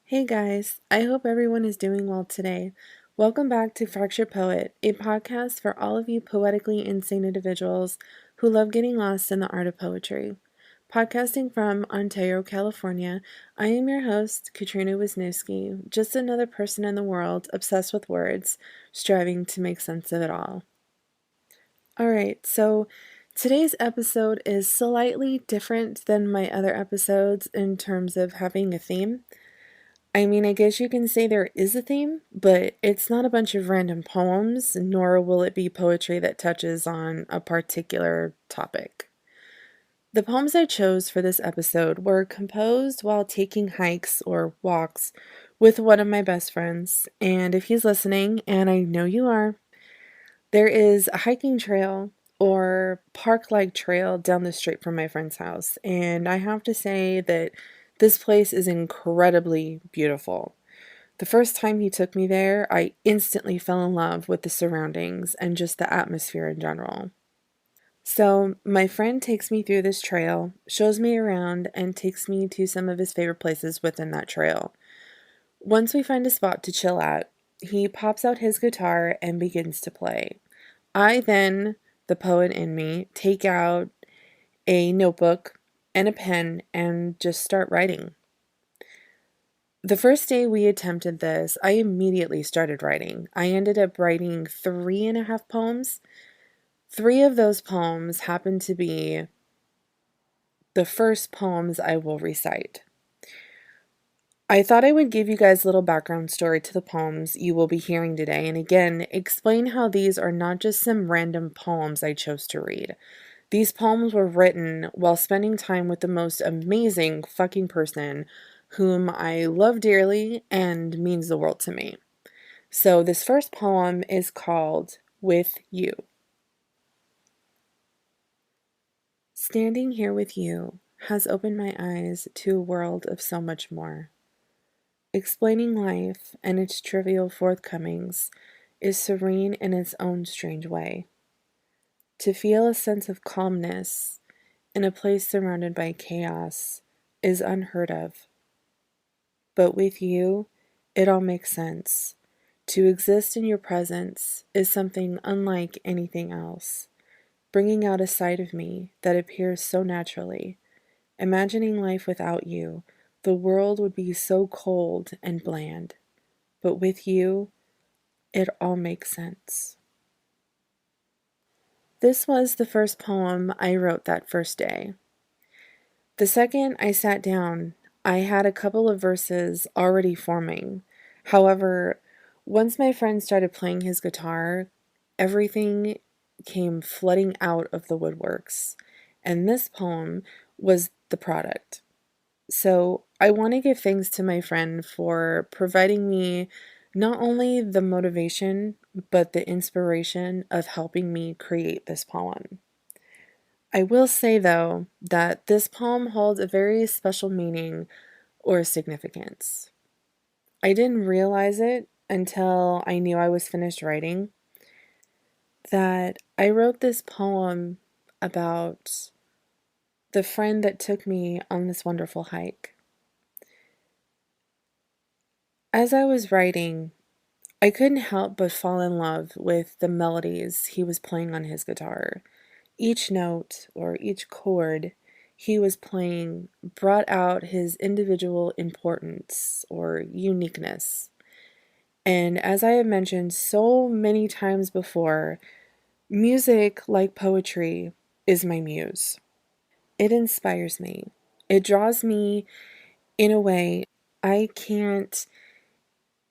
Hey guys, I hope everyone is doing well today. Welcome back to Fractured Poet, a podcast for all of you poetically insane individuals who love getting lost in the art of poetry. Podcasting from Ontario, California, I am your host, Katrina Wisniewski, just another person in the world obsessed with words, striving to make sense of it all. Alright, so today's episode is slightly different than my other episodes in terms of having a theme. I guess you can say there is a theme, but it's not a bunch of random poems, nor will it be poetry that touches on a particular topic. The poems I chose for this episode were composed while taking hikes or walks with one of my best friends, and if he's listening, and I know you are, there is a hiking trail or park-like trail down the street from my friend's house, and I have to say that this place is incredibly beautiful. The first time he took me there, I instantly fell in love with the surroundings and just the atmosphere in general. So, my friend takes me through this trail, shows me around, and takes me to some of his favorite places within that trail. Once we find a spot to chill at, he pops out his guitar and begins to play. I then, the poet in me, take out a notebook and a pen and just start writing. The first day we attempted this, I immediately started writing. I ended up writing 3.5 poems. Three of those poems happened to be the first poems I will recite. I thought I would give you guys a little background story to the poems you will be hearing today, and again, explain how these are not just some random poems I chose to read. These poems were written while spending time with the most amazing fucking person whom I love dearly and means the world to me. So this first poem is called With You. Standing here with you has opened my eyes to a world of so much more. Explaining life and its trivial forthcomings is serene in its own strange way. To feel a sense of calmness in a place surrounded by chaos is unheard of. But with you, it all makes sense. To exist in your presence is something unlike anything else, bringing out a side of me that appears so naturally. Imagining life without you, the world would be so cold and bland. But with you, it all makes sense. This was the first poem I wrote that first day. The second I sat down, I had a couple of verses already forming. However, once my friend started playing his guitar, everything came flooding out of the woodworks, and this poem was the product. So I want to give thanks to my friend for providing me not only the motivation, but the inspiration of helping me create this poem. I will say, though, that this poem holds a very special meaning or significance. I didn't realize it until I knew I was finished writing that I wrote this poem about the friend that took me on this wonderful hike. As I was writing, I couldn't help but fall in love with the melodies he was playing on his guitar. Each note or each chord he was playing brought out his individual importance or uniqueness. And as I have mentioned so many times before, music, like poetry, is my muse. It inspires me. It draws me in a way I can't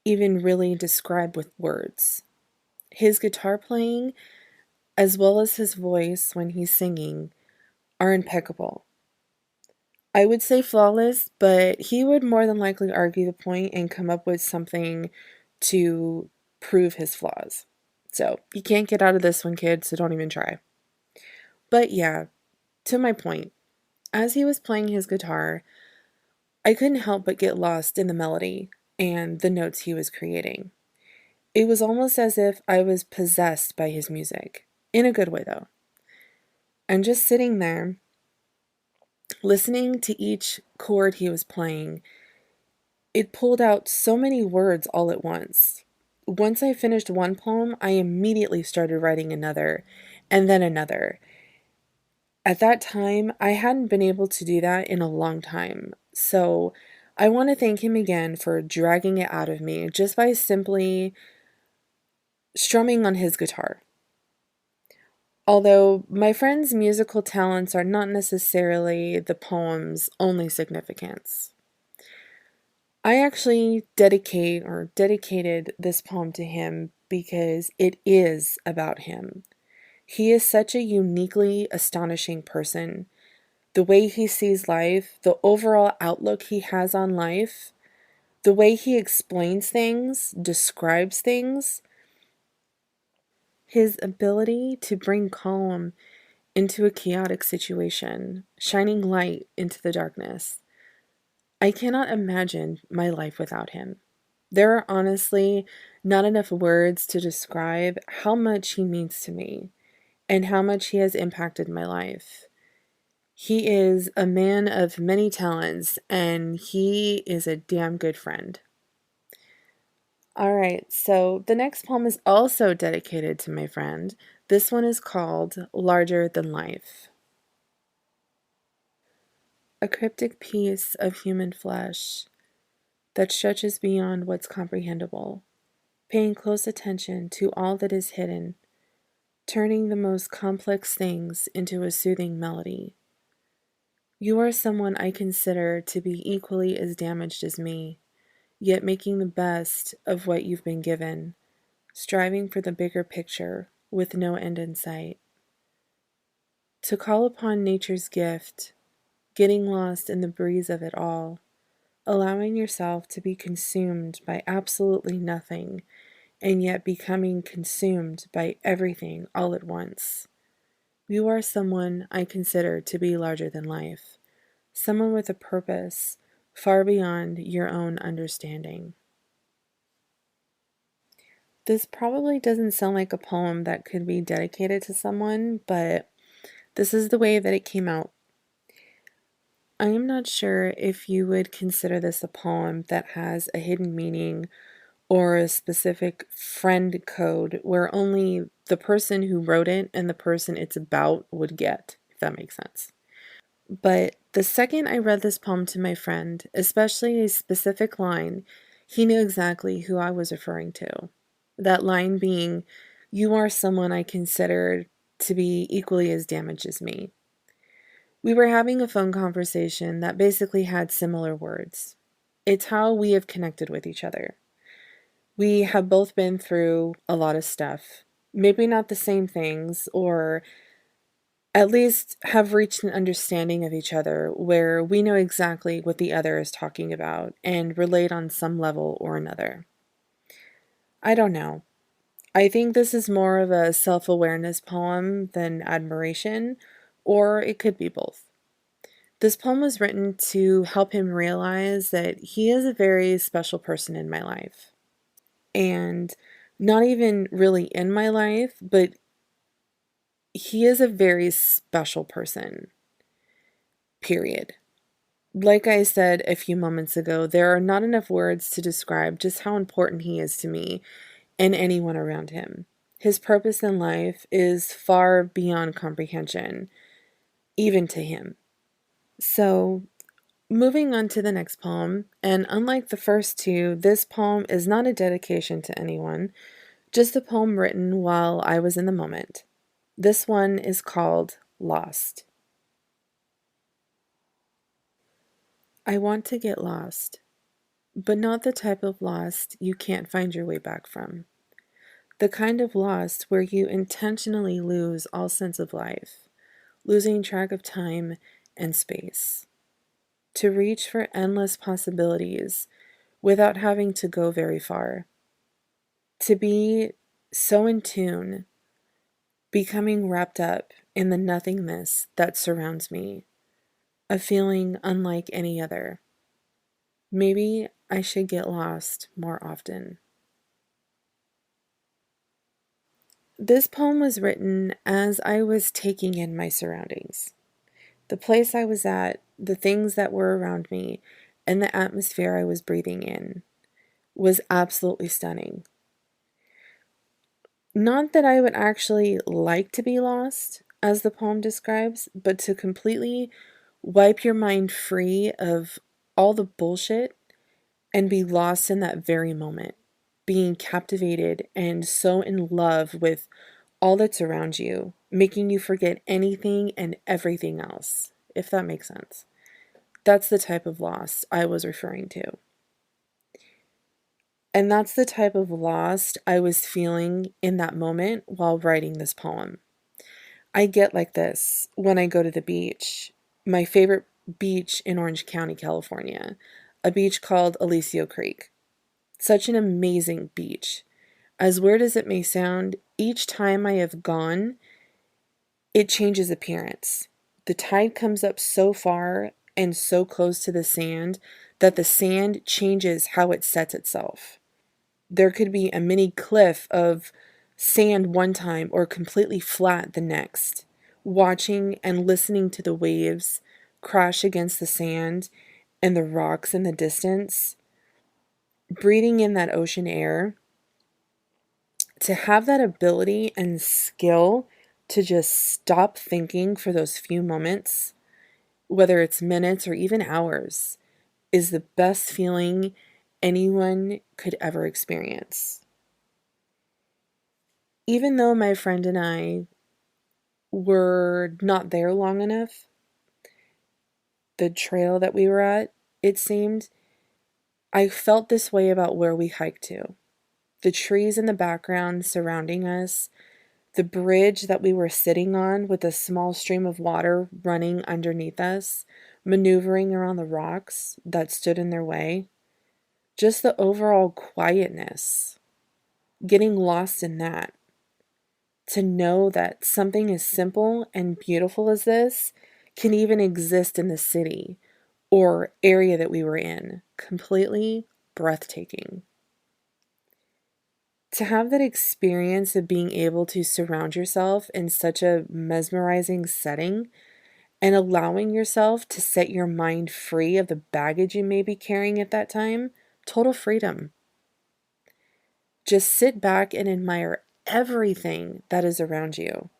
even really describe with words. His guitar playing, as well as his voice when he's singing, are impeccable. I would say flawless, but he would more than likely argue the point and come up with something to prove his flaws. So, you can't get out of this one, kid, so don't even try. But yeah, to my point, as he was playing his guitar, I couldn't help but get lost in the melody and the notes he was creating. It was almost as if I was possessed by his music, in a good way though. And just sitting there, listening to each chord he was playing, It pulled out so many words all at once. Once I finished one poem, I immediately started writing another, and then another. At that time, I hadn't been able to do that in a long time. So I want to thank him again for dragging it out of me just by simply strumming on his guitar. Although my friend's musical talents are not necessarily the poem's only significance. I actually dedicated this poem to him because it is about him. He is such a uniquely astonishing person. The way he sees life, the overall outlook he has on life, the way he explains things, describes things, his ability to bring calm into a chaotic situation, shining light into the darkness. I cannot imagine my life without him. There are honestly not enough words to describe how much he means to me and how much he has impacted my life. He is a man of many talents, and he is a damn good friend. All right, so the next poem is also dedicated to my friend. This one is called Larger Than Life. A cryptic piece of human flesh that stretches beyond what's comprehensible, paying close attention to all that is hidden, turning the most complex things into a soothing melody. You are someone I consider to be equally as damaged as me, yet making the best of what you've been given, striving for the bigger picture with no end in sight. To call upon nature's gift, getting lost in the breeze of it all, allowing yourself to be consumed by absolutely nothing, and yet becoming consumed by everything all at once. You are someone I consider to be larger than life, someone with a purpose far beyond your own understanding. This probably doesn't sound like a poem that could be dedicated to someone, but this is the way that it came out. I am not sure if you would consider this a poem that has a hidden meaning or a specific friend code where only the person who wrote it and the person it's about would get, if that makes sense. But the second I read this poem to my friend, especially a specific line, he knew exactly who I was referring to. That line being, "You are someone I consider to be equally as damaged as me." We were having a phone conversation that basically had similar words. It's how we have connected with each other. We have both been through a lot of stuff. Maybe not the same things, or at least have reached an understanding of each other where we know exactly what the other is talking about and relate on some level or another. I don't know. I think this is more of a self awareness poem than admiration, or it could be both. This poem was written to help him realize that he is a very special person in my life. And not even really in my life, but he is a very special person, period. Like I said a few moments ago, there are not enough words to describe just how important he is to me and anyone around him. His purpose in life is far beyond comprehension, even to him. So, moving on to the next poem, and unlike the first two, this poem is not a dedication to anyone, just a poem written while I was in the moment. This one is called Lost. I want to get lost, but not the type of lost you can't find your way back from. The kind of lost where you intentionally lose all sense of life, losing track of time and space. To reach for endless possibilities without having to go very far. To be so in tune, becoming wrapped up in the nothingness that surrounds me, a feeling unlike any other. Maybe I should get lost more often. This poem was written as I was taking in my surroundings, the place I was at, the things that were around me, and the atmosphere I was breathing in was absolutely stunning. Not that I would actually like to be lost, as the poem describes, but to completely wipe your mind free of all the bullshit and be lost in that very moment, being captivated and so in love with all that's around you, making you forget anything and everything else, if that makes sense. That's the type of lost I was referring to. And that's the type of lost I was feeling in that moment while writing this poem. I get like this when I go to the beach. My favorite beach in Orange County, California, a beach called Aliso Creek. Such an amazing beach. As weird as it may sound, each time I have gone, it changes appearance. The tide comes up so far and so close to the sand that the sand changes how it sets itself. There could be a mini cliff of sand one time or completely flat the next. Watching and listening to the waves crash against the sand and the rocks in the distance, breathing in that ocean air, to have that ability and skill to just stop thinking for those few moments, whether it's minutes or even hours, is the best feeling anyone could ever experience. Even though my friend and I were not there long enough, the trail that we were at, it seemed, I felt this way about where we hiked to. The trees in the background surrounding us, the bridge that we were sitting on with a small stream of water running underneath us, maneuvering around the rocks that stood in their way. Just the overall quietness, getting lost in that. To know that something as simple and beautiful as this can even exist in the city or area that we were in. Completely breathtaking. To have that experience of being able to surround yourself in such a mesmerizing setting and allowing yourself to set your mind free of the baggage you may be carrying at that time, total freedom. Just sit back and admire everything that is around you.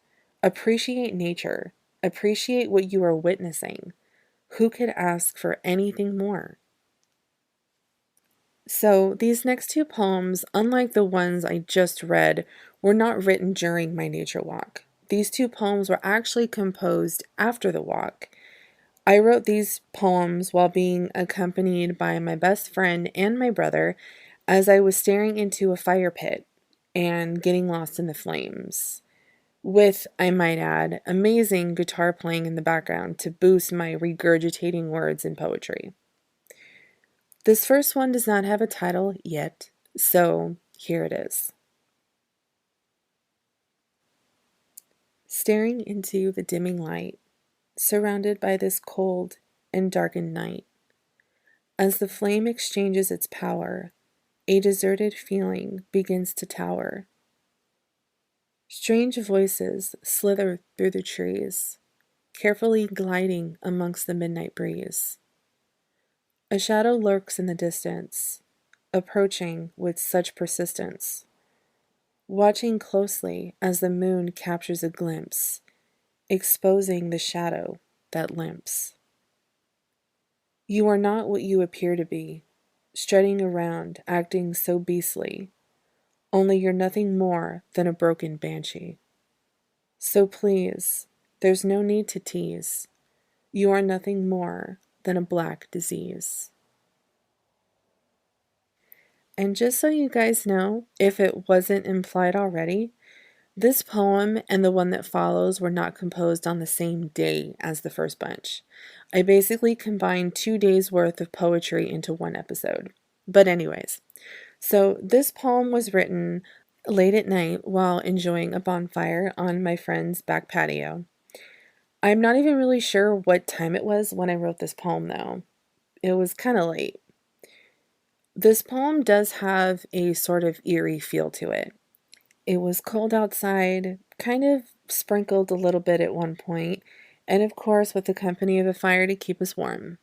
Appreciate nature. Appreciate what you are witnessing. Who could ask for anything more? So, these next two poems, unlike the ones I just read, were not written during my nature walk. These two poems were actually composed after the walk. I wrote these poems while being accompanied by my best friend and my brother as I was staring into a fire pit and getting lost in the flames. With, I might add, amazing guitar playing in the background to boost my regurgitating words in poetry. This first one does not have a title yet, so here it is. Staring into the dimming light, surrounded by this cold and darkened night, as the flame exchanges its power, a deserted feeling begins to tower. Strange voices slither through the trees, carefully gliding amongst the midnight breeze. A shadow lurks in the distance, approaching with such persistence, watching closely as the moon captures a glimpse, exposing the shadow that limps. You are not what you appear to be, strutting around, acting so beastly, only you're nothing more than a broken banshee. So please, there's no need to tease. You are nothing more than a black disease. And just so you guys know, if it wasn't implied already, this poem and the one that follows were not composed on the same day as the first bunch. I basically combined 2 days worth of poetry into one episode. But anyways, so this poem was written late at night while enjoying a bonfire on my friend's back patio. I'm not even really sure what time it was when I wrote this poem though. It was kind of late. This poem does have a sort of eerie feel to it. It was cold outside, kind of sprinkled a little bit at one point, and of course with the company of a fire to keep us warm.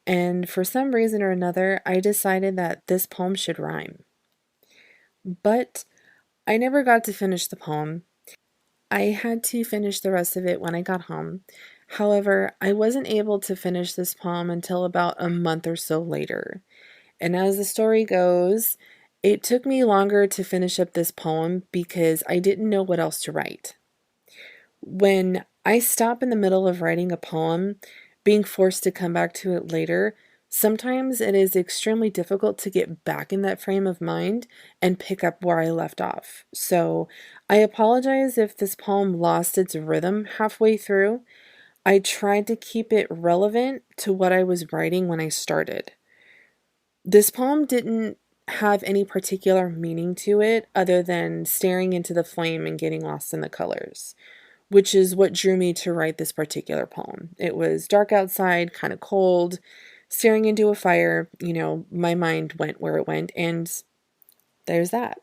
And for some reason or another, I decided that this poem should rhyme. But I never got to finish the poem. I had to finish the rest of it when I got home. However, I wasn't able to finish this poem until about a month or so later. And as the story goes, it took me longer to finish up this poem because I didn't know what else to write. When I stop in the middle of writing a poem, being forced to come back to it later, sometimes it is extremely difficult to get back in that frame of mind and pick up where I left off. So I apologize if this poem lost its rhythm halfway through. I tried to keep it relevant to what I was writing when I started. This poem didn't have any particular meaning to it other than staring into the flame and getting lost in the colors, which is what drew me to write this particular poem. It was dark outside, kind of cold, staring into a fire. My mind went where it went, and there's that.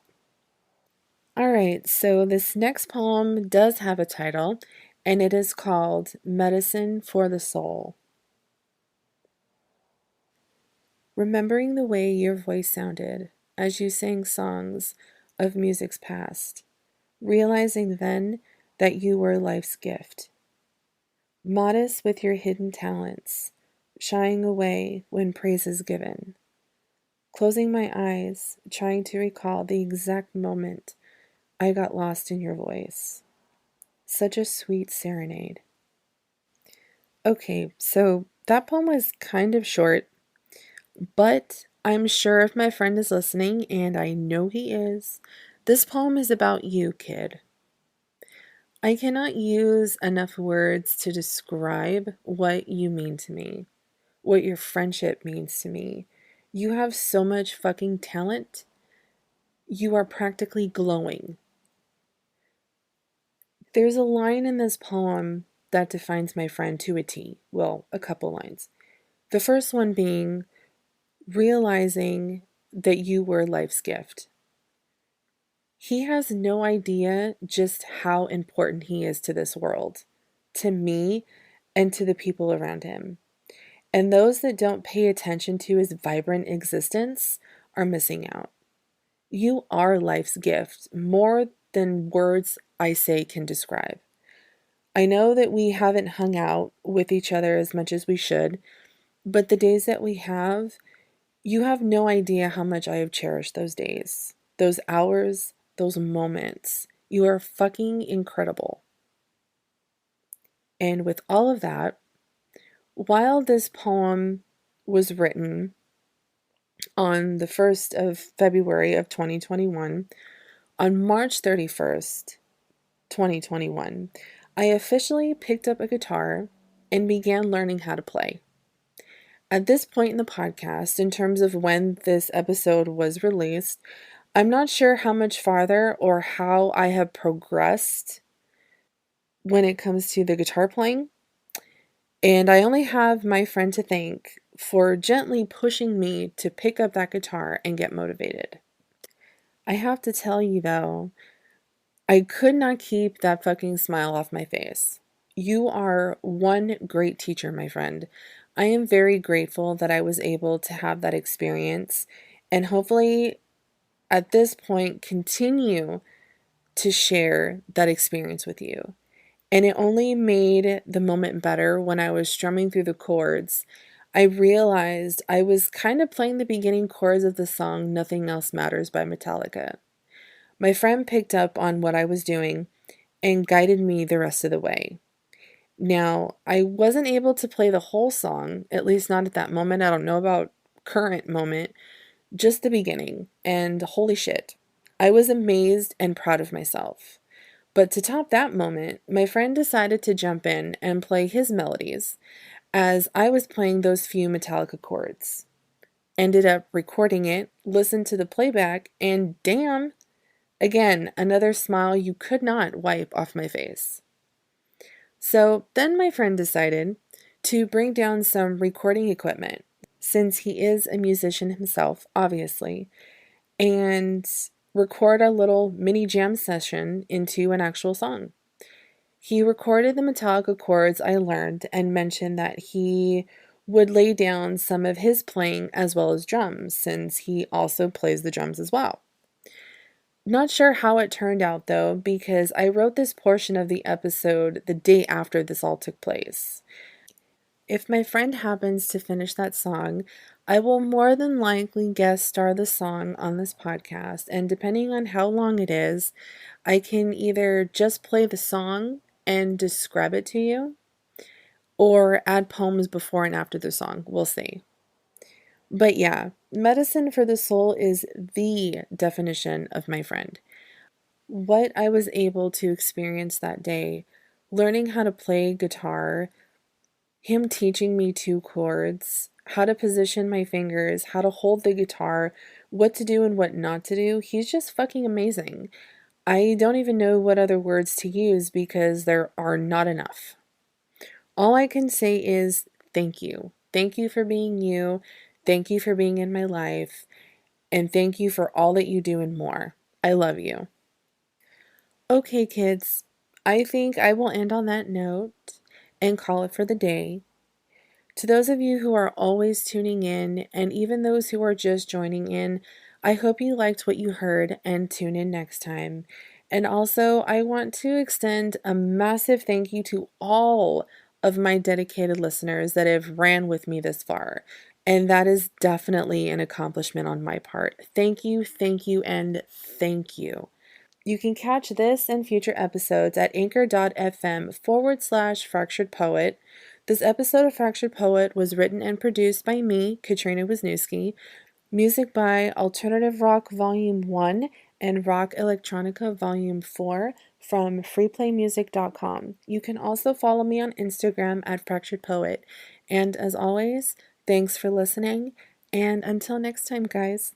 All right, so this next poem does have a title, and it is called Medicine for the Soul. Remembering the way your voice sounded as you sang songs of music's past, realizing then that you were life's gift. Modest with your hidden talents, shying away when praise is given. Closing my eyes, trying to recall the exact moment I got lost in your voice. Such a sweet serenade. Okay, so that poem was kind of short, but I'm sure if my friend is listening, and I know he is, this poem is about you, kid. I cannot use enough words to describe what you mean to me, what your friendship means to me. You have so much fucking talent. You are practically glowing. There's a line in this poem that defines my friend to a T. Well, a couple lines. The first one being realizing that you were life's gift. He has no idea just how important he is to this world, to me, and to the people around him. And those that don't pay attention to his vibrant existence are missing out. You are life's gift, more than words I say can describe. I know that we haven't hung out with each other as much as we should, but the days that we have, you have no idea how much I have cherished those days, those hours, those moments. You are fucking incredible. And with all of that, while this poem was written on the 1st of February of 2021, on March 31st, 2021, I officially picked up a guitar and began learning how to play. At this point in the podcast, in terms of when this episode was released, I'm not sure how much farther or how I have progressed when it comes to the guitar playing. And I only have my friend to thank for gently pushing me to pick up that guitar and get motivated. I have to tell you though, I could not keep that fucking smile off my face. You are one great teacher, my friend. I am very grateful that I was able to have that experience and hopefully at this point continue to share that experience with you. And it only made the moment better when I was strumming through the chords. I realized I was kind of playing the beginning chords of the song Nothing Else Matters by Metallica. My friend picked up on what I was doing and guided me the rest of the way. Now, I wasn't able to play the whole song, at least not at that moment. I don't know about current moment, just the beginning. And holy shit, I was amazed and proud of myself. But to top that moment, my friend decided to jump in and play his melodies as I was playing those few Metallica chords. Ended up recording it, listened to the playback, and damn, again, another smile you could not wipe off my face. So then my friend decided to bring down some recording equipment, since he is a musician himself, obviously, and record a little mini jam session into an actual song. He recorded the Metallica chords I learned and mentioned that he would lay down some of his playing as well as drums, since he also plays the drums as well. Not sure how it turned out though, because I wrote this portion of the episode the day after this all took place. If my friend happens to finish that song, I will more than likely guest star the song on this podcast, and depending on how long it is, I can either just play the song and describe it to you, or add poems before and after the song. We'll see. But yeah, medicine for the soul is the definition of my friend. What I was able to experience that day, learning how to play guitar, him teaching me two chords, how to position my fingers, how to hold the guitar, what to do and what not to do, he's just fucking amazing. I don't even know what other words to use because there are not enough. All I can say is thank you. Thank you for being you. Thank you for being in my life. And thank you for all that you do and more. I love you. Okay, kids, I think I will end on that note and call it for the day. To those of you who are always tuning in, and even those who are just joining in, I hope you liked what you heard and tune in next time. And also, I want to extend a massive thank you to all of my dedicated listeners that have ran with me this far. And that is definitely an accomplishment on my part. Thank you, and thank you. You can catch this and future episodes at anchor.fm/fractured poet. This episode of Fractured Poet was written and produced by me, Katrina Wisniewski. Music by Alternative Rock Volume 1 and Rock Electronica Volume 4 from freeplaymusic.com. You can also follow me on Instagram at Fractured Poet. And as always, thanks for listening, and until next time, guys.